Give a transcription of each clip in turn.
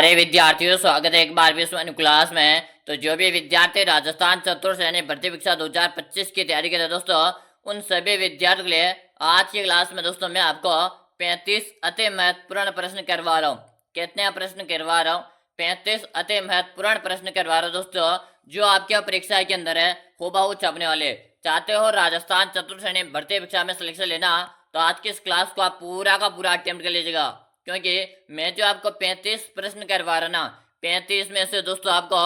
प्यारे विद्यार्थियों, स्वागत है एक बार भी इस क्लास में। तो जो भी विद्यार्थी राजस्थान चतुर्थ श्रेणी भर्ती परीक्षा 2025 की तैयारी कर रहे हैं दोस्तों, उन सभी विद्यार्थियों के लिए आज की क्लास में दोस्तों मैं आपको 35 अति महत्वपूर्ण प्रश्न करवा रहा हूँ। कितने प्रश्न करवा रहा हूँ? 35 अति महत्वपूर्ण प्रश्न करवा रहा हूँ दोस्तों, जो आपके परीक्षा के अंदर है हूबहू छपने वाले। चाहते हो राजस्थान चतुर्थ श्रेणी भर्ती परीक्षा में सिलेक्शन लेना, तो आज की इस क्लास को आप पूरा का पूरा अटेम्प्ट कर लीजिएगा, क्योंकि मैं जो आपको 35 प्रश्न करवा रहा ना, 35 में से दोस्तों आपको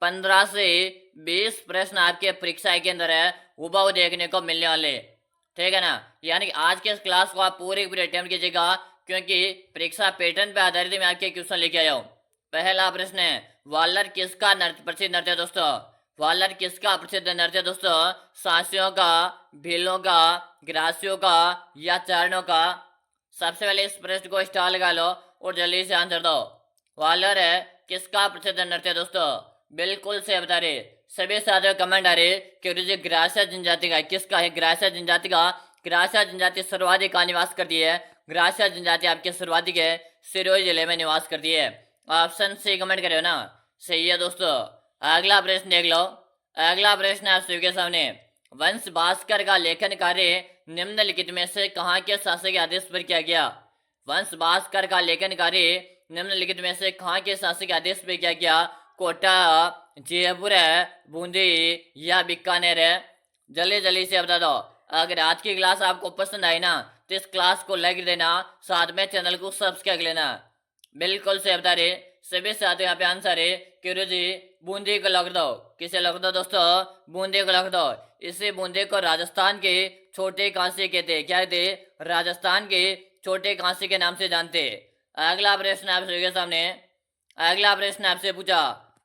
15 से 20 प्रश्न आपके परीक्षा के अंदर है हूबहू देखने को मिलने वाले। ठीक है ना? यानी कि आज के इस क्लास को आप पूरे पूरे अटेम्प्ट कीजिएगा, क्योंकि परीक्षा पैटर्न पे आधारित मैं आपके क्वेश्चन लेके आया हूँ। पहला प्रश्न है, वालर किसका प्रसिद्ध नृत्य है दोस्तों? वालर किसका प्रसिद्ध नृत्य दोस्तों? सासियों का, भीलों का, ग्रासियों का या चारणों का? सबसे पहले इस प्रश्न को स्टार लगा लो और जल्दी से आंसर दो। वालर है किसका प्रसिद्ध नृत्य दोस्तों? बिल्कुल से बता रहे सभी साथियों कमेंट आ रहे कि रुचि ग्रासिया जनजाति का। किसका है ग्रासिया जनजाति का? ग्रासिया जनजाति सर्वाधिक का निवास करती है। ग्रासिया जनजाति आपके सर्वाधिक है, सिरोही जिले में निवास करती है। ऑप्शन सी कमेंट करो ना, सही है दोस्तों। अगला प्रश्न देख लो। अगला प्रश्न आप सभी के सामने, वंश भास्कर का लेखन कार्य निम्नलिखित में से कहाँ के शासक के आदेश पर किया गया? वंश भास्कर का लेखन कार्य निम्नलिखित में से कहाँ के शासक के आदेश पर किया गया? कोटा, जयपुर है, बूंदी या बीकानेर है? जल्दी जल्दी से बता दो। अगर आज की क्लास आपको पसंद आई ना, तो इस क्लास को लाइक देना, साथ में चैनल को सब्सक्राइब लेना। बिल्कुल से बता रहे सभी साथ यहाँ पे आंसर है कि जी बूंदी को लख दो। किसे लख दो दोस्तों? बूंदी को लख दो। इसी बूंदी को राजस्थान के छोटे कांसे कहते। क्या कहते? राजस्थान के छोटे कांसे के नाम से जानते। अगला प्रश्न आप सभी के सामने, अगला प्रश्न आपसे पूछा,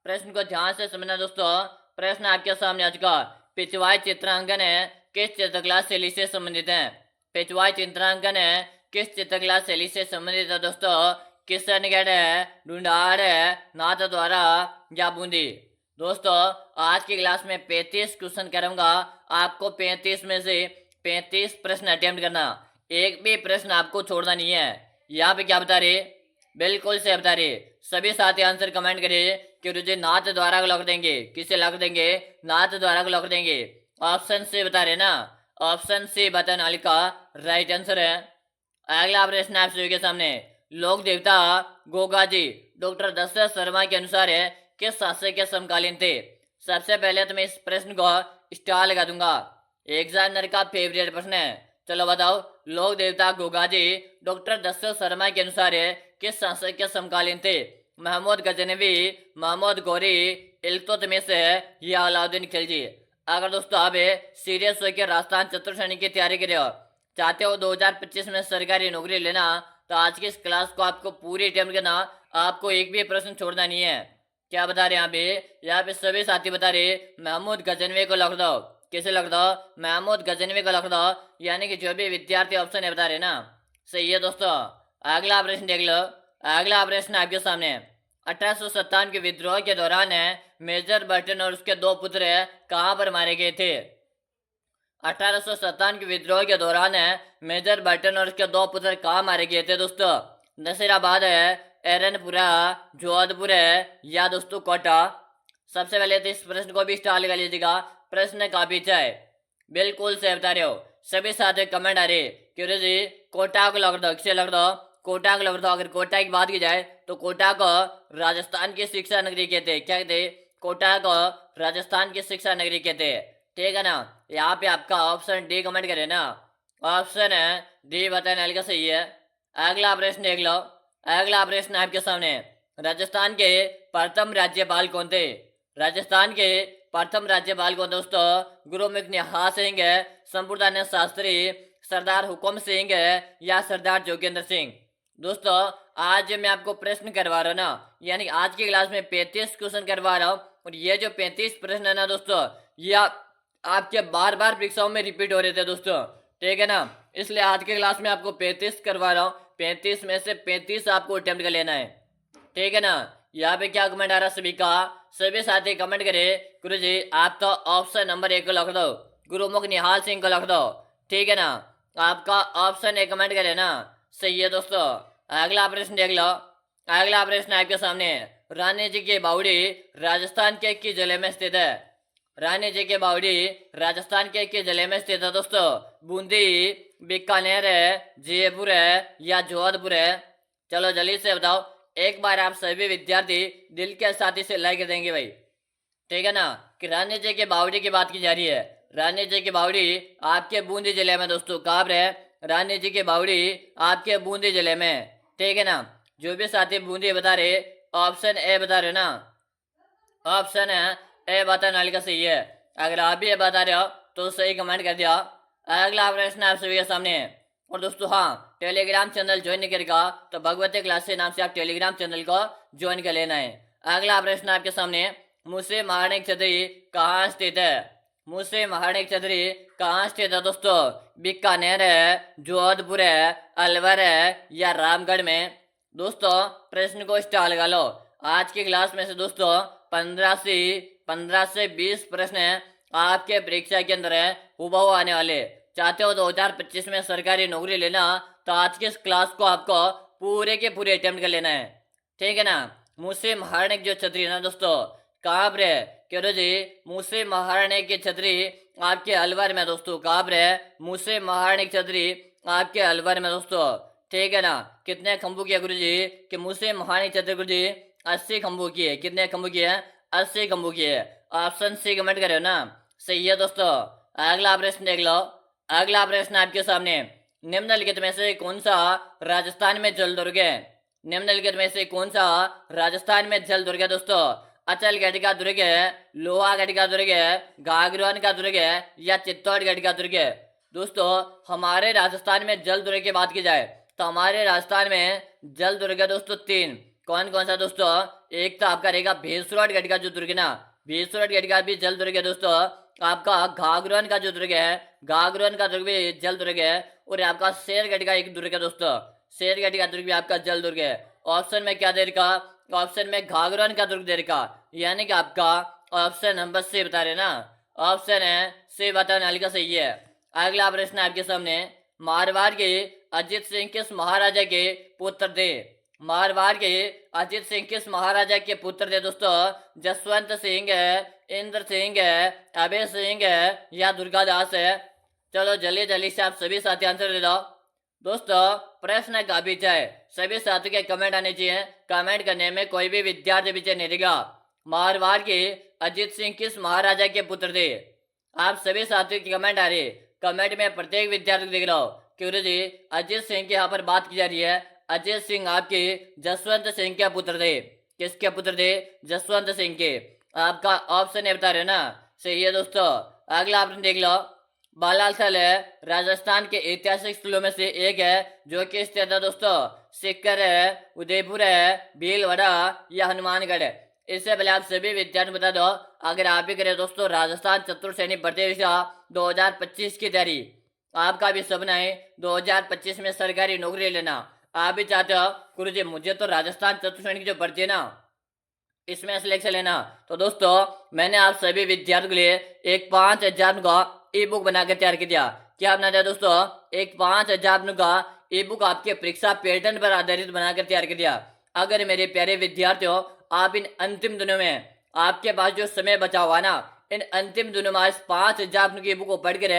प्रश्न को ध्यान से समझना दोस्तों। प्रश्न आपके सामने आ चुका, पिछवाई चित्रांकन है किस चित्रकला शैली से संबंधित है? पिछवाई चित्रांकन है किस चित्रकला शैली से संबंधित है दोस्तों? किशनगढ़ है, ढूंढाड़ है, नाथ द्वारा या बूंदी? दोस्तों आज की क्लास में 35 क्वेश्चन करूंगा। आपको 35 में से 35 प्रश्न अटेम्प्ट करना, एक भी प्रश्न आपको छोड़ना नहीं है। यहाँ पे क्या बता रहे? बिल्कुल से बता रहे सभी साथी आंसर कमेंट करिए कि रुझे नाथ द्वारा को लॉक देंगे। किसे लॉक देंगे? नाथ द्वारा को लॉक देंगे। ऑप्शन से बता रहे ना, ऑप्शन से बताने वाले का राइट आंसर है। अगला प्रश्न आप सभी के सामने, लोक देवता गोगा जी डॉक्टर दशरथ शर्मा के अनुसार है किस शासक के समकालीन थे? सबसे पहले तो मैं इस प्रश्न को स्टार लगा दूंगा, एग्जामिनर का फेवरेट प्रश्न है। चलो बताओ, लोक देवता गोगा जी डॉक्टर दशरथ शर्मा के अनुसार है किस शासक के समकालीन थे? महमूद गजनवी, महमूद गौरी, इल्तुतमिश या अलाउद्दीन खिलजी? अगर दोस्तों आप सीरियस होकर राजस्थान चतुर्थ श्रेणी की तैयारी कर रहे हो, चाहते हो 2025 में सरकारी नौकरी लेना, तो आज की इस क्लास को आपको पूरी अटेम्प्ट करना, आपको एक भी प्रश्न छोड़ना नहीं है। क्या बता रहे यहाँ पे सभी साथी बता रहे महमूद गजनवी को लख दो। किसे लख दो? महमूद गजनवी को लख दो। यानी कि जो भी विद्यार्थी ऑप्शन है बता रहे ना, सही है दोस्तों। अगला प्रश्न देख लो। अगला प्रश्न आपके सामने, 1857 के विद्रोह के दौरान है मेजर बर्टन और उसके दो पुत्र कहाँ पर मारे गए थे? 1857 के विद्रोह के दौरान है मेजर बर्टन और उसके दो पुत्र कहाँ मारे गए थे दोस्तों? नसीराबाद है, एरनपुरा, जोधपुर है या दोस्तों कोटा? सबसे पहले तो इस प्रश्न को भी स्टार लगा लीजिएगा, प्रश्न काफी अच्छा है। बिल्कुल से बता रहे हो सभी साथ कमेंट आ रहे क्यों जी कोटा को लग दो। किसे लग दो? कोटा को लग दो। अगर कोटा की बात की जाए तो कोटा को राजस्थान की शिक्षा नगरी कहते। क्या कहते? कोटा को राजस्थान की शिक्षा नगरी कहते। ठीक है ना? यहाँ पे आपका ऑप्शन डी कमेंट करे ना, ऑप्शन है डी बताने वाले का सही है। अगला प्रश्न देख लो। अगला प्रश्न आपके सामने, राजस्थान के प्रथम राज्यपाल कौन थे? राजस्थान के प्रथम राज्यपाल को दोस्तों गुरुमुख निहाल सिंह है, संप्रदाय शास्त्री, सरदार हुकुम सिंह है या सरदार जोगेंद्र सिंह? दोस्तों आज मैं आपको प्रश्न करवा रहा हूँ ना, यानी आज की क्लास में 35 क्वेश्चन करवा रहा हूँ, और ये जो 35 प्रश्न है ना दोस्तों, ये आपके बार बार परीक्षाओं में रिपीट हो रहे थे दोस्तों। ठीक है ना? इसलिए आज के क्लास में आपको 35 करवा रहा हूँ। 35 में से 35 आपको अटेम्प्ट कर लेना है। ठीक है ना? यहाँ पे क्या कमेंट आ रहा सभी का? सभी साथी कमेंट करे गुरु जी आप तो ऑप्शन नंबर 1 को लिख दो, गुरुमुख निहाल सिंह को लिख दो। ठीक है ना? आपका ऑप्शन 1 कमेंट करे ना, सही है दोस्तों। अगला प्रश्न देख लो। अगला प्रश्न आपके सामने है। रानी जी की बावड़ी राजस्थान के किस जिले में स्थित है? रानी जी की बावड़ी राजस्थान के किस जिले में स्थित है दोस्तों? बूंदी, बीकानेर है, जयपुर है या जोधपुर है? चलो जल्दी से बताओ। एक बार आप सभी विद्यार्थी दिल के साथ इसे लाइक देंगे भाई, ठीक है ना। कि रानी जी की बावड़ी की बात की जा रही है। रानी जी की बावड़ी आपके बूंदी जिले में दोस्तों, कहाँ पर है? रानी जी की बावड़ी आपके बूंदी जिले में, ठीक है ना। जो भी साथी बूंदी बता रहे, ऑप्शन ए बता रहे ना, ऑप्शन है ए बताने वाले का सही है। अगर आप भी ये बता रहे हो तो सही कमेंट कर दिया। अगला प्रश्न आप सभी के सामने है। और दोस्तों हाँ, टेलीग्राम चैनल ज्वाइन नहीं करेगा तो भगवती क्लास से नाम से आप टेलीग्राम चैनल को ज्वाइन कर लेना है। अगला प्रश्न आपके सामने, मुझसे महारानी छतरी कहाँ स्थित है? मुझसे महारानी छतरी कहाँ स्थित है दोस्तों? बीकानेर है, जोधपुर है, अलवर है या रामगढ़ में? दोस्तों प्रश्न को स्टार लगा लो। आज की क्लास में से दोस्तों 15 से 20 प्रश्न आपके परीक्षा के अंदर है हुबहू आने वाले। चाहते हो 2025 में सरकारी नौकरी लेना तो आज की इस क्लास को आपको पूरे के पूरे अटेम्प्ट कर लेना है, ठीक है ना। मुझसे महारानी की जो छतरी है ना दोस्तों, कहाँ पर है? कह रहे जी मुझसे महारानी की छतरी आपके अलवर में दोस्तों, कहाँ पर है? मुझसे महारानी की छतरी आपके अलवर में दोस्तों, ठीक है ना। कितने खंभू की है गुरु जी? कि मुझसे महारानी छतरी गुरु जी 80 खंभू की है। कितने खंभू की है? 80 खंभू की है। ऑप्शन सी कमेंट करे हो ना, सही है दोस्तों। अगला प्रश्न देख लो। अगला प्रश्न आपके सामने, निम्नलिखित में से कौन सा राजस्थान में जल दुर्ग है? निम्नलिखित में से कौन सा राजस्थान में जल दुर्ग है दोस्तों? अचलगढ़ का दुर्ग है, लोहागढ़ का दुर्ग है, गागरवन का दुर्ग है या चित्तौड़गढ़ का दुर्ग है? दोस्तों हमारे राजस्थान में जल दुर्ग की बात की जाए तो हमारे राजस्थान में जल दुर्ग है दोस्तों 3। कौन कौन सा दोस्तों? एक तो आपका रहेगा भेसुरगढ़ का जो दुर्ग है ना, भेसुरगढ़ का भी जल दुर्ग है दोस्तों। आपका घाघरन का जो दुर्ग है, घाघरन का दुर्ग भी जल दुर्ग है। और आपका शेरगढ़ का एक दुर्ग है दोस्तों, शेरगढ़ का दुर्ग भी आपका जल दुर्ग है। ऑप्शन में क्या दे रखा? ऑप्शन में घाघरन का दुर्ग दे रखा, यानी कि आपका ऑप्शन नंबर सी बता रहे ना, ऑप्शन है सी बताने वाले का सही है। अगला प्रश्न आपके सामने, मारवाड़ के अजीत सिंह किस महाराजा के पुत्र थे? मारवाड़ के अजीत सिंह किस महाराजा के पुत्र थे दोस्तों? जसवंत सिंह है, इंद्र सिंह है, अभय सिंह है या दुर्गादास है? चलो जल्दी जल्दी से आप सभी साथी आंसर दे दो। दोस्तों प्रश्न का पीछे है, सभी साथियों के कमेंट आने चाहिए। कमेंट करने में कोई भी विद्यार्थी पीछे नहीं रहेगा। मारवाड़ के अजीत सिंह किस महाराजा के पुत्र थे? आप सभी साथियों की कमेंट आ रही है। कमेंट में प्रत्येक विद्यार्थी को देख रहा हूँ। क्यों जी अजीत सिंह की यहाँ पर बात की जा रही है। अजीत सिंह आपके जसवंत सिंह के पुत्र थे। किसके पुत्र थे? जसवंत सिंह के। आपका ऑप्शन है बता रहे हो ना, सही है दोस्तों। अगला ऑप्शन देख लो। बालाल स्थल है राजस्थान के ऐतिहासिक स्थलों में से एक है जो कि स्थित है दोस्तों। सीकर है, उदयपुर है, भीलवाड़ा या हनुमानगढ़ है? इससे पहले आप सभी विद्यार्थी बता दो, अगर आप भी करें दोस्तों राजस्थान चतुर्थ सैनिक भर्ती परीक्षा 2025 की तैयारी, आपका भी सपना है 2025 में सरकारी नौकरी लेना, आप भी चाहते हो गुरु जी मुझे तो राजस्थान चतुर्थ सैनिक जो भर्ती है ना इसमें सिलेक्शन लेना, तो दोस्तों मैंने आप सभी विद्यार्थियों के लिए एक 5000 का ई बुक बनाकर तैयार कर दिया। क्या बना दिया दोस्तों? एक 5000 का ई बुक आपके परीक्षा पैटर्न पर आधारित बनाकर तैयार कर दिया। अगर मेरे प्यारे विद्यार्थियों आप इन अंतिम दिनों में आपके पास जो समय बचा हुआ ना, इन अंतिम दिनों में इस 5000 की बुक को पढ़ कर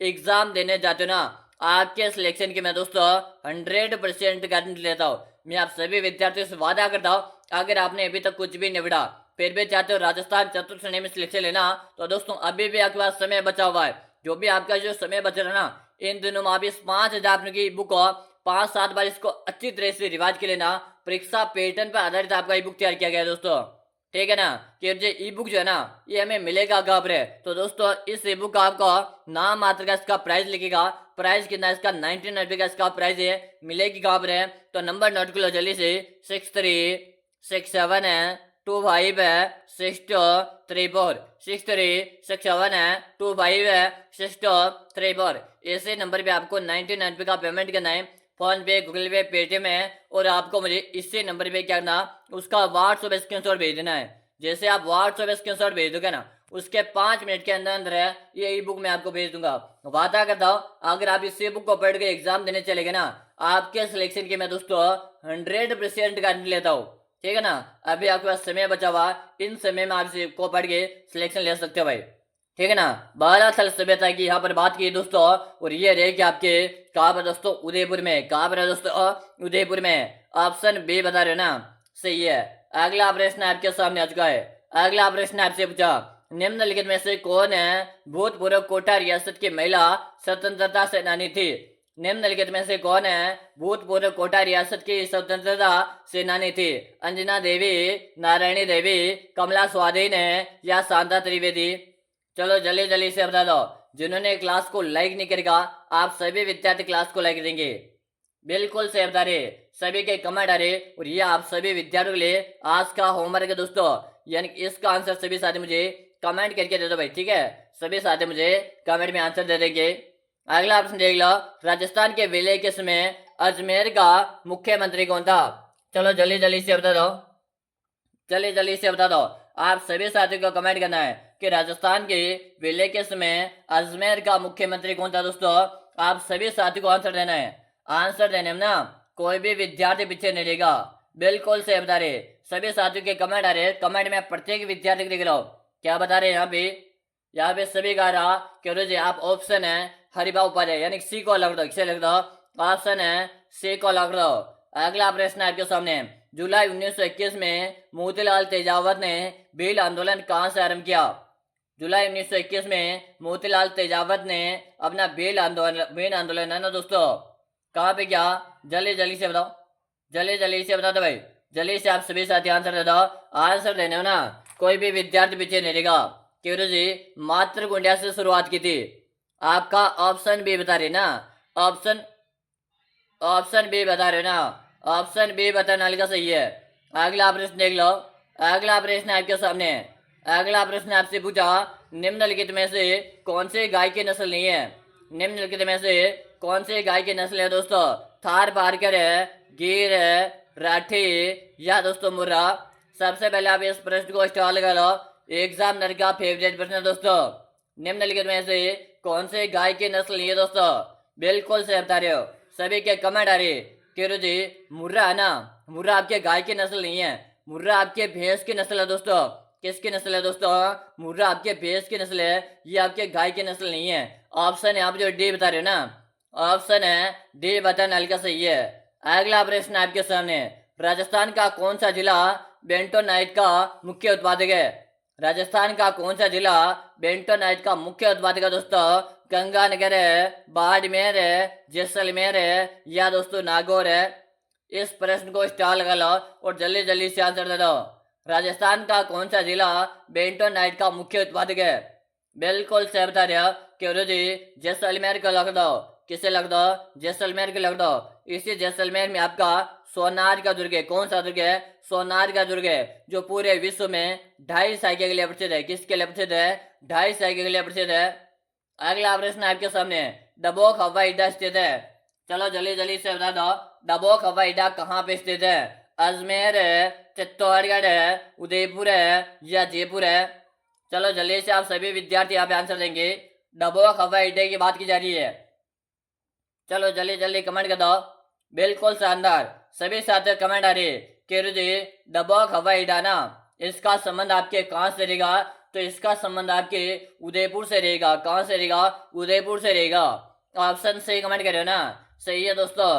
एग्जाम देने जाते हो ना, आपके सिलेक्शन की मैं दोस्तों 100% गारंटी लेता हूँ। मैं आप सभी विद्यार्थियों से वादा करता हूँ, अगर आपने अभी तक कुछ भी नहीं पढ़ा फिर भी चाहते हो राजस्थान चतुर्थ श्रेणी में सिलेक्शन लेना, तो दोस्तों अभी भी आपके पास समय बचा हुआ है। जो भी आपका जो समय बच रहा है ना, इन दिनों में आप इस 5000 की बुक को 5-7 बार इसको अच्छी तरह से रिवाज के लेना। परीक्षा पैटर्न पर आधारित आपका ई बुक तैयार किया गया है दोस्तों, ठीक है ना। कि जो ई बुक जो है ना ये हमें मिलेगा कहाँ पर है? तो दोस्तों इस ई बुक का आपको नाम मात्र का इसका प्राइस लिखेगा। प्राइस कितना है इसका? 1990 का इसका प्राइस है। मिलेगी कहाँ पर है? तो नंबर नोट कर लो जल्दी से, 6367 है, 25 है, 6234, 6367 है, 25 है, 6234। ऐसे नंबर पे आपको 1990 का पेमेंट करना है। फोन पे, गूगल पे, पेटीएम है, और आपको मुझे इसी नंबर पे क्या करना, उसका व्हाट्सएप स्क्रीनशॉट भेज देना है। जैसे आप व्हाट्सएप स्क्रीनशॉट भेज दोगे ना, उसके 5 मिनट के अंदर अंदर है ये ई बुक मैं आपको भेज दूंगा। वादा करता हूँ अगर आप इस ई बुक को पढ़ के एग्जाम देने चलेगे ना, आपके सिलेक्शन की मैं दोस्तों 100% गारंटी लेता हूँ, ठीक है ना। अभी आपके पास समय बचा हुआ, इन समय में आप इसको पढ़ के सिलेक्शन ले सकते हो भाई, ठीक है ना। 12 साल समय था कि यहाँ पर बात की दोस्तों, और ये रहे कि आपके कहाँ पर दोस्तों, उदयपुर में। कहाँ पर है दोस्तों, उदयपुर में। ऑप्शन बी बता रहे हो ना, सही है। अगला प्रश्न आपके सामने आ चुका है। अगला प्रश्न आपसे पूछा, निम्नलिखित में से कौन है भूतपूर्व कोटा रियासत की महिला स्वतंत्रता सेनानी थी। निम्नलिखित में से कौन है भूतपूर्व कोटा रियासत की स्वतंत्रता सेनानी थी। अंजना देवी, नारायणी देवी, कमला स्वाधीन है या शांता त्रिवेदी। चलो जल्दी जल्दी से बता दो। जिन्होंने क्लास को लाइक नहीं करेगा, आप सभी विद्यार्थी क्लास को लाइक देंगे। बिल्कुल से बता रहे, सभी के कमेंट आ रहे, और ये आप सभी विद्यार्थियों के लिए आज का होमवर्क है दोस्तों। यानी इसका आंसर सभी साथी मुझे कमेंट करके दे दो भाई, ठीक है। सभी साथी मुझे कमेंट में आंसर दे देंगे। अगला ऑप्शन देख लो, राजस्थान के विलय के समय अजमेर का मुख्यमंत्री कौन था। चलो जल्दी जल्दी से बता दो, जल्दी जल्दी से बता दो। आप सभी साथियों को कमेंट करना है कि राजस्थान के विलय के समय अजमेर का मुख्यमंत्री कौन था दोस्तों। आप सभी साथियों को आंसर देना है। आंसर देने में ना कोई भी विद्यार्थी पीछे नहीं रहेगा। बिल्कुल से बता रहे, सभी साथियों के कमेंट आ रहे, कमेंट में प्रत्येक विद्यार्थी को देख लो क्या बता रहे हैं। यहाँ पे सभी कह रहा कि जी आप ऑप्शन है हरिभा उपाध्याय यानी सी को लग दो, किसे लग दो, ऑप्शन है सी को लग दो। अगला प्रश्न आपके सामने, जुलाई 1921 में मोतीलाल तेजावत ने भील आंदोलन कहां से आरंभ किया। जुलाई 1921 में मोतीलाल तेजावत ने अपना भील आंदोलन है ना दोस्तों, कहाँ पे किया। जल्दी जल्दी से बताओ, जल्दी जल्दी से बता दो भाई, जल्दी से आप सभी साथी आंसर दे दो। आंसर देने हो ना कोई भी विद्यार्थी पीछे नहीं रहेगा। क्यों जी मात्र गुंडिया से शुरुआत की थी। आपका ऑप्शन बी बता रहे ना, ऑप्शन ऑप्शन बी बता रहे ना, ऑप्शन बी बताने वाले का सही है। अगला प्रश्न देख लो। अगला प्रश्न आपके सामने, अगला प्रश्न आपसे पूछा, निम्नलिखित में से कौन से गाय की नस्ल नहीं है। निम्नलिखित में से कौन से गाय की नस्ल है दोस्तों। थार पारकर है, गिर है, राठी या दोस्तों मुर्रा। सबसे पहले आप इस प्रश्न को स्टार लगा लो, एग्जामिनर का फेवरेट प्रश्न है दोस्तों। निम्नलिखित में से कौन से गाय की नस्ल नहीं है दोस्तों। बिल्कुल से बता रहे हो, सभी के कमेंट आ रहे कि जी मुर्रा है ना, मुर्रा आपके गाय की नस्ल नहीं है, मुर्रा आपके भैंस की नस्ल है दोस्तों। किसकी नस्ल है दोस्तों, मुर्रा आपके भैंस की नस्ल है, ये आपके गाय की नस्ल नहीं है। ऑप्शन है आप जो डी बता रहे हो ना, ऑप्शन है डी बताना हल्का सही है। अगला प्रश्न आपके सामने, राजस्थान का कौन सा जिला बेंटोनाइट का मुख्य उत्पादक है। राजस्थान का कौन सा जिला बेंटोनाइट का मुख्य उत्पादक है दोस्तों। गंगानगर है, बाड़मेर है, जैसलमेर है या दोस्तों नागौर है। इस प्रश्न को स्टार लगा लो और जल्दी जल्दी से आंसर दे दो। राजस्थान का कौन सा जिला बेंटोनाइट का मुख्य उत्पादक है। बिल्कुल सही बता रहे हो कि जी जैसलमेर को लग दो, किसे लग दो, जैसलमेर को लग दो। इसी जैसलमेर में आपका सोनार का दुर्ग है। कौन सा दुर्ग है, सोनार का दुर्ग है, जो पूरे विश्व में 2.5 के लिए प्रसिद्ध है। किसके लिए प्रसिद्ध है, 2.5 के लिए प्रसिद्ध है। अगला प्रश्न आपके सामने, डबोक हवाई अड्डा स्थित है। चलो जल्दी जल्दी से बता दो, डबोक हवाई अड्डा कहाँ पे स्थित है। अजमेर है, चित्तौड़गढ़ है, उदयपुर है या जयपुर है। चलो जल्दी से आप सभी विद्यार्थी यहाँ पे आंसर देंगे। डबोक हवाई अड्डे की बात की जा रही है। चलो जल्दी जल्दी कमेंट कर दो। बिल्कुल शानदार, सभी साथी कमेंट आ रही कि जी डबोक हवाई अड्डा ना, इसका संबंध आपके कहाँ से रहेगा, तो इसका संबंध आपके उदयपुर से रहेगा। कहाँ से रहेगा, उदयपुर से रहेगा। ऑप्शन सही कमेंट करो ना, सही है दोस्तों।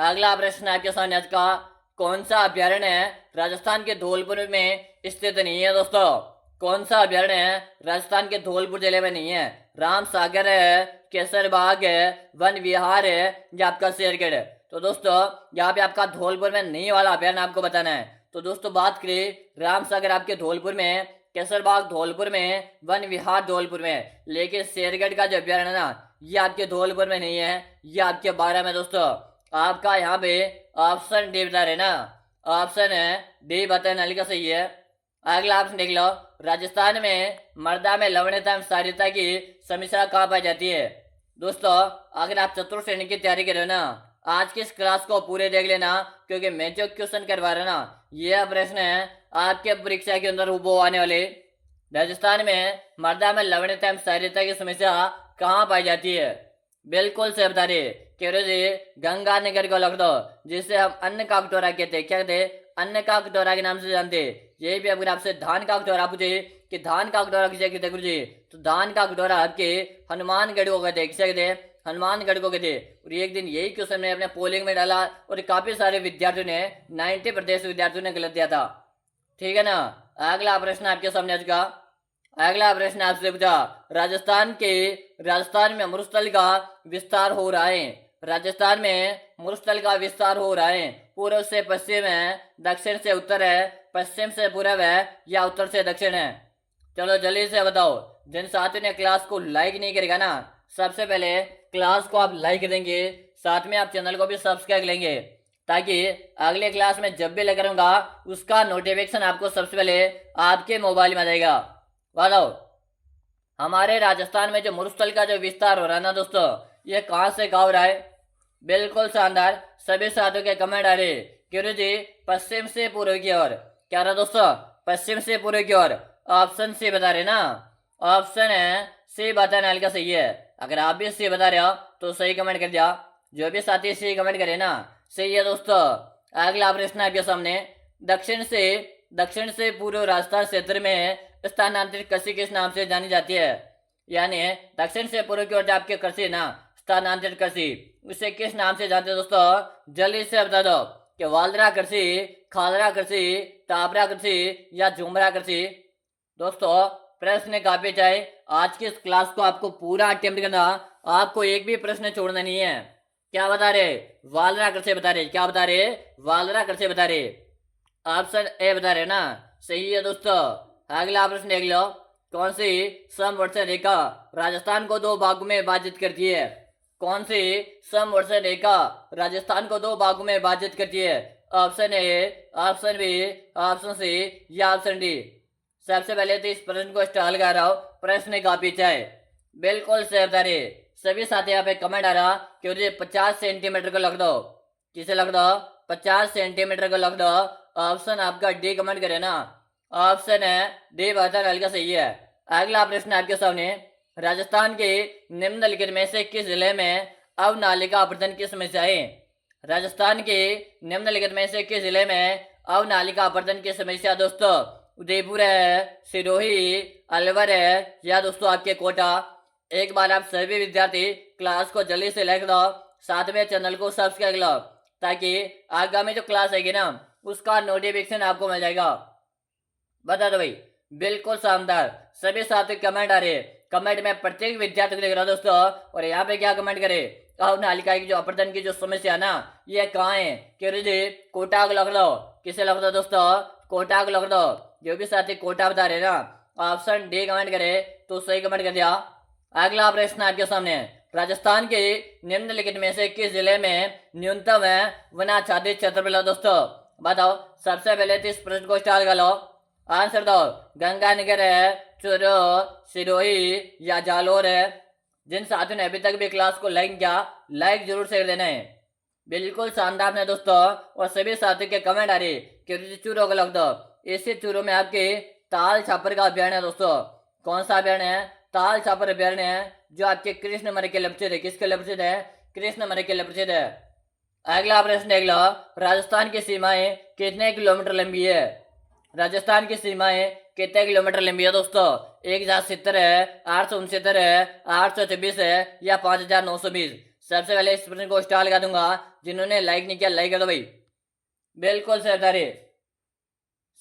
अगला प्रश्न आपके सामने आज का, कौन सा अभ्यारण्य है राजस्थान के धौलपुर में स्थित नहीं है दोस्तों। कौन सा अभ्यारण्य है राजस्थान के धौलपुर जिले में नहीं है। राम सागर है, केसर बाग है, वन विहार है या आपका शेरगढ़ है। तो दोस्तों यहाँ पे आपका धौलपुर में नहीं वाला अभ्यारण्य आपको बताना है। तो दोस्तों बात करें, राम सागर आपके धौलपुर में, केसरबाग धौलपुर में, वन विहार धौलपुर में, लेकिन शेरगढ़ का जो अभ्यारण्य ना ये आपके धौलपुर में नहीं है, ये आपके 12 में दोस्तों। आपका यहाँ पे ऑप्शन डी बता रहे ना, ऑप्शन है डी बताने वाली का सही है। अगला ऑप्शन देख लो, राजस्थान में मर्दा में लवणता एवं शारीरता की समस्या कहाँ पाई जाती है। दोस्तों अगर आप चतुर्थ श्रेणी की तैयारी कर रहे हो ना, आज की इस क्लास को पूरे देख लेना, क्योंकि मैं जो क्वेश्चन करवा रहा ना यह प्रश्न है आपके परीक्षा के अंदर वो आने वाले। राजस्थान में मर्दा में लवणता एवं शारीरता की समस्या कहाँ पाई जाती है। बिल्कुल से बता रहे केवल जी गंगानगर को लिख दो, जिसे हम अन्न का कटोरा कहते हैं। क्या कहते हैं? अन्न का कटोरा के नाम से जानते हैं। यही भी अगर आपसे धान का कटोरा पूछे कि धान का कटोरा किसे कहते हैं गुरु जी, तो धान का कटोरा आपके हनुमानगढ़ को कहते हैं। किसे कहते हैं? हनुमानगढ़ को कहते हैं। और एक दिन यही क्वेश्चन मैंने अपने पोलिंग में डाला और काफी सारे विद्यार्थियों ने 90% विद्यार्थियों ने गलत दिया था। ठीक है ना। अगला प्रश्न आपके सामने आज का अगला प्रश्न आपसे पूछा, राजस्थान में मरुस्थल का विस्तार हो रहा है। राजस्थान में मरुस्थल का विस्तार हो रहा है। पूर्व से पश्चिम है, दक्षिण से उत्तर है, पश्चिम से पूर्व है या उत्तर से दक्षिण है? चलो जल्दी से बताओ। जिन साथियों ने क्लास को लाइक नहीं करेगा ना, सबसे पहले क्लास को आप लाइक देंगे, साथ में आप चैनल को भी सब्सक्राइब लेंगे, ताकि अगले क्लास में जब भी लेकर आऊंगा उसका नोटिफिकेशन आपको सबसे पहले आपके मोबाइल में आ जाएगा। बताओ, हमारे राजस्थान में जो मरुस्थल का जो विस्तार हो रहा है ना दोस्तों, ये कहाँ से कहाँ हो रहा है? बिल्कुल शानदार, सभी साथियों के कमेंट आ रहे। क्यों जी? पश्चिम से पूर्व की ओर। क्या रहा दोस्तों? पश्चिम से पूर्व की ओर। ऑप्शन सी बता रहे ना, ऑप्शन है सी बताने वाले का सही है। अगर आप भी सी बता रहे हो तो सही कमेंट कर दिया। जो भी साथी सी कमेंट करे ना, सही है दोस्तों। अगला प्रश्न आपके सामने, दक्षिण से पूर्व राजस्थान क्षेत्र में स्थानांतरित कृषि किस नाम से जानी जाती है? यानी दक्षिण से पूर्व की ओर जो आपके कृषि ना, स्थानांतरित कृषि, उसे किस नाम से जानते हैं दोस्तों? जल्दी से बता दो कि वालरा कृषि, खालरा कृषि, टापरा कृषि या झुमरा कृषि। दोस्तों प्रश्न काफी चाहे, आज की इस क्लास को आपको पूरा अटेम्प्ट करना, आपको एक भी प्रश्न छोड़ना नहीं है। क्या बता रहे? वालरा कृषि बता रहे। क्या बता रहे? वालरा कृषि बता रहे। ऑप्शन ए बता रहे ना, सही है दोस्तों। अगला प्रश्न देख लो, कौन सी समवर्षा रेखा राजस्थान को दो भागों में विभाजित करती है? कौन सी समवर्षा रेखा राजस्थान को दो भागों में विभाजित करती है? Option A, option B, option C या ऑप्शन डी? सबसे पहले तो इस प्रश्न को स्टाल कर रहा हूं, प्रश्न का पीछा है। बिल्कुल सही बता रहे सभी साथी। यहाँ पे कमेंट आ रहा कि मुझे 50 सेंटीमीटर को लग दो। किसे लग दो? 50 सेंटीमीटर को लग दो। ऑप्शन आपका डी कमेंट करे ना, ऑप्शन है डी बताने वाले का सही है। अगला प्रश्न आपके सामने, राजस्थान के निम्नलिखित में से किस जिले में अवनालिका अपरदन की समस्या है? राजस्थान के निम्नलिखित में से किस जिले में अवनालिका अपरदन की समस्या? दोस्तों उदयपुर है, सिरोही, अलवर है या दोस्तों आपके कोटा? एक बार आप सभी विद्यार्थी क्लास को जल्दी से लाइक दो, साथ में चैनल को सब्सक्राइब लो, ताकि आगामी जो क्लास आएगी ना उसका नोटिफिकेशन आपको मिल जाएगा। बता दो भाई। बिल्कुल शानदार, सभी साथी कमेंट आ रहे। कमेंट में प्रत्येक विद्यार्थी को देख रहा दोस्तों। और यहाँ पे क्या कमेंट करे? अवनालिका की जो अपरदन की जो समस्या ना, ये कहाँ है? क्यों जी? कोटा को लग दो। किसे लग दो दोस्तों? कोटा को लग दो। जो भी साथी कोटा बता रहे ना, ऑप्शन डी कमेंट करे तो सही कमेंट कर दिया। अगला प्रश्न आपके सामने, राजस्थान के निम्नलिखित में से किस जिले में न्यूनतम वनाच्छादित क्षेत्रफल? दोस्तों बताओ। सबसे पहले तो इस प्रश्न को स्टार्ट कर लो, आंसर दो। गंगानगर है, चूरू, सिरोही या जालोर है? जिन साथियों ने अभी तक भी क्लास को लाइक किया, लाइक जरूर से देना है। बिल्कुल शानदार है दोस्तों। और सभी साथियों के कमेंट आ रही कि चूरू को लग दो। इसी चूरू में आपके ताल छापर का अभियान है दोस्तों। कौन सा अभियान है? ताल छापर अभियान है, जो आपके कृष्ण मर के लिए प्रसिद्ध है। किसके लिए प्रसिद्ध है? कृष्ण मर के लिए प्रसिद्ध है। अगला प्रश्न देख लो, राजस्थान की सीमाएं कितने किलोमीटर लंबी है? राजस्थान की सीमाएं कितने किलोमीटर लंबी है दोस्तों? 1070 है, 869 है, 826 है या 5920? सबसे पहले इस प्रश्न को स्टार लगा दूंगा। जिन्होंने लाइक नहीं किया लाइक कर दो भाई। बिल्कुल सही बता रहे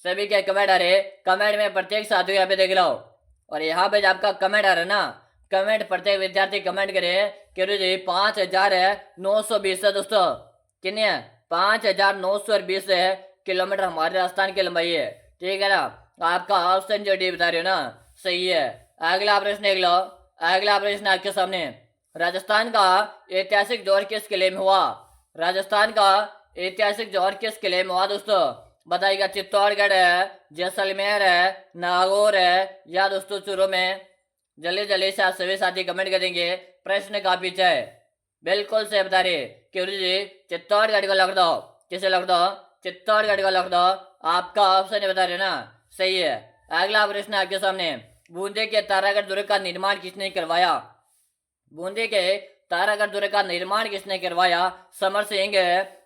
सभी के कमेंट आ रहे। कमेंट में प्रत्येक साथी यहाँ पे देख रहा हूँ। और यहाँ पे आपका कमेंट आ रहा है ना, कमेंट प्रत्येक विद्यार्थी कमेंट करे कि 5920 है दोस्तों। कितनी है? 5920 किलोमीटर हमारे राजस्थान की लंबाई है। ठीक है ना। आपका ऑप्शन जो डी बता रहे हो ना, सही है। अगला प्रश्न देख लो। अगला प्रश्न आपके सामने, राजस्थान का ऐतिहासिक दौर किस किले में हुआ? राजस्थान का ऐतिहासिक दौर किस किले में हुआ दोस्तों? बताइएगा। चित्तौड़गढ़ है, जैसलमेर है, नागौर है या दोस्तों चूरू में? जल्दी जल्दी से आप सभी साथी कमेंट करेंगे। प्रश्न का पीछे है। बिल्कुल से बता रहे क्यों जी? चित्तौड़गढ़ को लग दो। किसे लग दो? चित्तौड़गढ़ को लग दो। आपका ऑप्शन बता रहे ना, सही है। अगला प्रश्न आपके सामने, बूंदे के तारागढ़ दुर्ग का निर्माण किसने करवाया? बूंदे के तारागढ़ दुर्ग का निर्माण किसने करवाया? समर सिंह,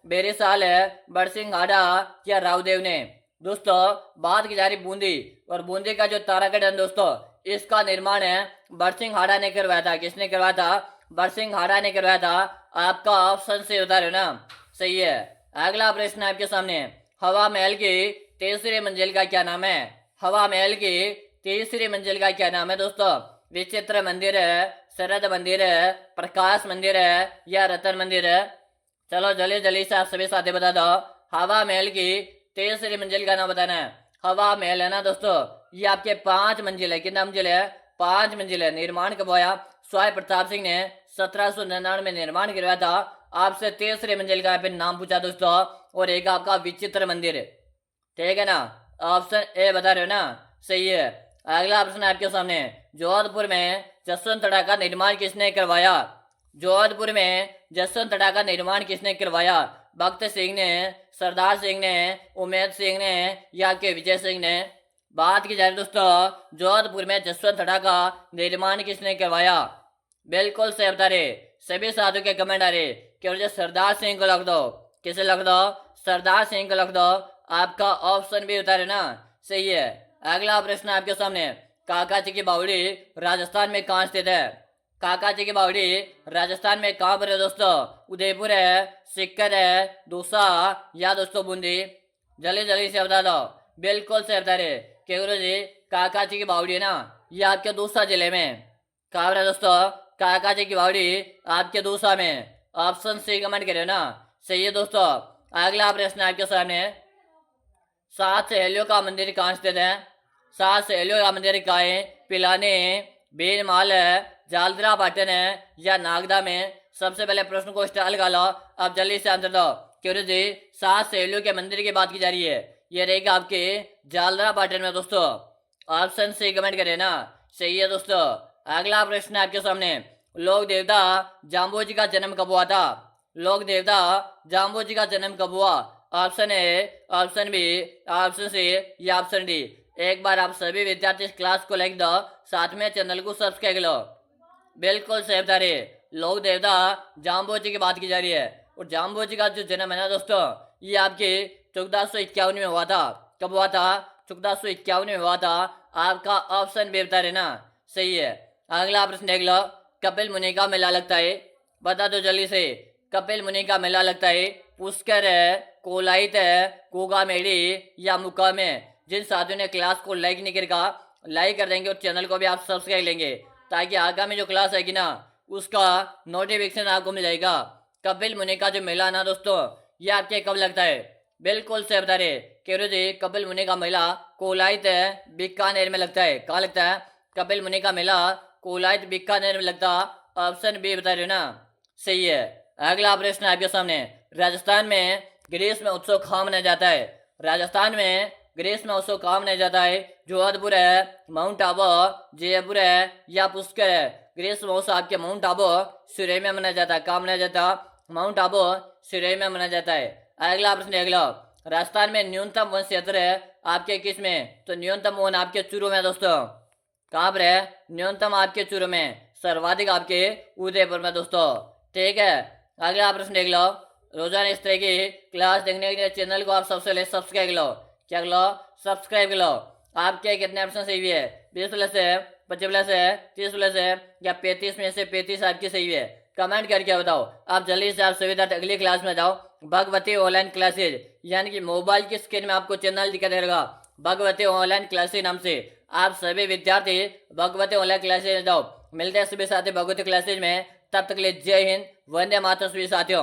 बेरीसाल, बरसिंह हाड़ा या रावदेव ने? दोस्तों बात की जा रही बूंदी, और बूंदी का जो तारागढ़ है दोस्तों, इसका निर्माण है बरसिंह हाड़ा ने करवाया था। किसने करवाया था? बरसिंह हाड़ा ने करवाया था। आपका ऑप्शन से उतार है ना, सही है। अगला प्रश्न आपके सामने, हवा महल की तीसरी मंजिल का क्या नाम है? हवा महल की तीसरी मंजिल का क्या नाम है दोस्तों? विचित्र मंदिर है, शरद मंदिर है, प्रकाश मंदिर है या रतन मंदिर है? चलो जल्दी जल्दी से आप सभी साथी बता दो। हवा महल की तीसरी मंजिल का नाम बताना है। हवा महल है ना दोस्तों, ये आपके 5 मंजिल है। कितना मंजिल है? 5 मंजिल है। निर्माण कब हुआ? स्वाई प्रताप सिंह ने 1799 में निर्माण करवाया था। आपसे तीसरी मंजिल का फिर नाम पूछा दोस्तों, और एक आपका विचित्र मंदिर, ठीक है ना? ऑप्शन ए बता रहे हो ना, सही है। अगला ऑप्शन है आपके सामने, जोधपुर में जसवंत तड़ा का निर्माण किसने करवाया? जोधपुर में जसवंत तड़ा का निर्माण किसने करवाया? भगत सिंह ने, सरदार सिंह ने, उमेद सिंह ने या के विजय सिंह ने? बात की जाए दोस्तों, जोधपुर में जसवंत तड़ा का निर्माण किसने करवाया? बिल्कुल सही बता रहे। सभी साथियों के कमेंट आ रहे कि मुझे सरदार सिंह को लग दो। किसे लग दो? सरदार सिंह को लग दो। आपका ऑप्शन भी उतारे ना, सही है। अगला प्रश्न आपके सामने, काका जी की बावड़ी राजस्थान में कहाँ स्थित है? काका जी की बावड़ी राजस्थान में कहाँ पर है दोस्तों? उदयपुर है, सीकर है, दूसा या दोस्तों बूंदी? जल्दी जल्दी से बता दो। बिल्कुल से बता रहे कि गुरु जी काका जी की बावड़ी है ना, ये आपके दूसा जिले में। कहाँ पर है दोस्तों? काका जी की बावड़ी आपके दूसा में। ऑप्शन सी कमेंट करिए ना, सही है दोस्तों। अगला प्रश्न आपके सामने, 7 सहेलियों का मंदिर कहाँ स्थित है? 7 सहेलियों का मंदिर कहाँ है? पिलानी, बीनमाल है, जालदरा पाटन है या नागदा में? सबसे पहले प्रश्न को स्टार लगा लो। अब जल्दी से आंसर दो। क्यों जी 7 सहेलियों के मंदिर की बात की जा रही है, ये रहेगा आपके जालदरा पाटन में दोस्तों। ऑप्शन सी कमेंट करें ना, सही है दोस्तों। अगला प्रश्न आपके सामने, लोक देवता जाम्बू जी का जन्म कब हुआ था? लोक देवता जाम्बू जी का जन्म कब हुआ? Option A, option B, option C या ऑप्शन डी? एक बार आप सभी विद्यार्थी इस क्लास को लाइक दो, साथ में चैनल को सब्सक्राइब लो। बिल्कुल सही बता रहे, लोक देवता जाम्बू जी की बात की जा रही है। और जाम्बू जी का जो जन्म है ना दोस्तों, ये आपके 1451 में हुआ था। कब हुआ था? 1451 में हुआ था। आपका ऑप्शन बी बता रहे ना, सही है। अगला प्रश्न देख लो, कपिल मुनि का मेला लगता है, बता दो जल्दी से। कपिल मुनि का मेला लगता है पुष्कर है, कोलाहित है, कोगा मेड़ी या मुकाम है? जिन साथियों ने क्लास को लाइक नहीं करका, लाइक कर देंगे और चैनल को भी आप सब्सक्राइब लेंगे, ताकि आगामी जो क्लास आएगी ना उसका नोटिफिकेशन आपको मिल जाएगा। कपिल मुनि का जो मेला ना दोस्तों, ये आपके कब लगता है? बिल्कुल से बता रहे केरो जी, कपिल मुनि का मेला कोलाहित है, बीकानेर में लगता है। कहाँ लगता है? कपिल मुनि का मेला कोलाहित बीकानेर में लगता। ऑप्शन बी बता रहे हो ना, सही है। अगला प्रश्न आपके सामने, राजस्थान में ग्रीष्म उत्सव कहाँ मनाया जाता है? राजस्थान में ग्रीष्म उत्सव कहाँ मनाया जाता है? जोधपुर है, माउंट आबू, जयपुर है या पुष्कर है? ग्रीष्म उत्सव आपके माउंट आबू सिरोही में मनाया जाता है। कहाँ मनाया जाता है? माउंट आबू सिरोही में मनाया जाता है। अगला प्रश्न देख लो, राजस्थान में न्यूनतम वन क्षेत्र है आपके किस में? तो न्यूनतम वन आपके चूरू में दोस्तों। कहाँ पर है? न्यूनतम आपके चूरू में, सर्वाधिक आपके उदयपुर में दोस्तों, ठीक है। अगला प्रश्न देख लो, रोजाना इस तरह की क्लास देखने के लिए चैनल को आप सबसे पहले सब्सक्राइब लो। क्या लो? सब्सक्राइब लो। आपके कितने ऑप्शन सही है? 20 प्लस है, 25 प्लस है, 30 प्लस है या 35 में से 35 आपकी सही है? कमेंट करके बताओ। आप जल्दी से आप सभी अगली क्लास में जाओ। भगवती ऑनलाइन क्लासेज, यानी कि मोबाइल की स्क्रीन में आपको चैनल दिखाई देगा भगवती ऑनलाइन क्लासेज नाम से। आप सभी विद्यार्थी भगवती ऑनलाइन क्लासेज में जाओ। मिलते हैं सभी साथी भगवती क्लासेज में। तब तक के लिए जय हिंद, वंदे मातरम सभी साथियों।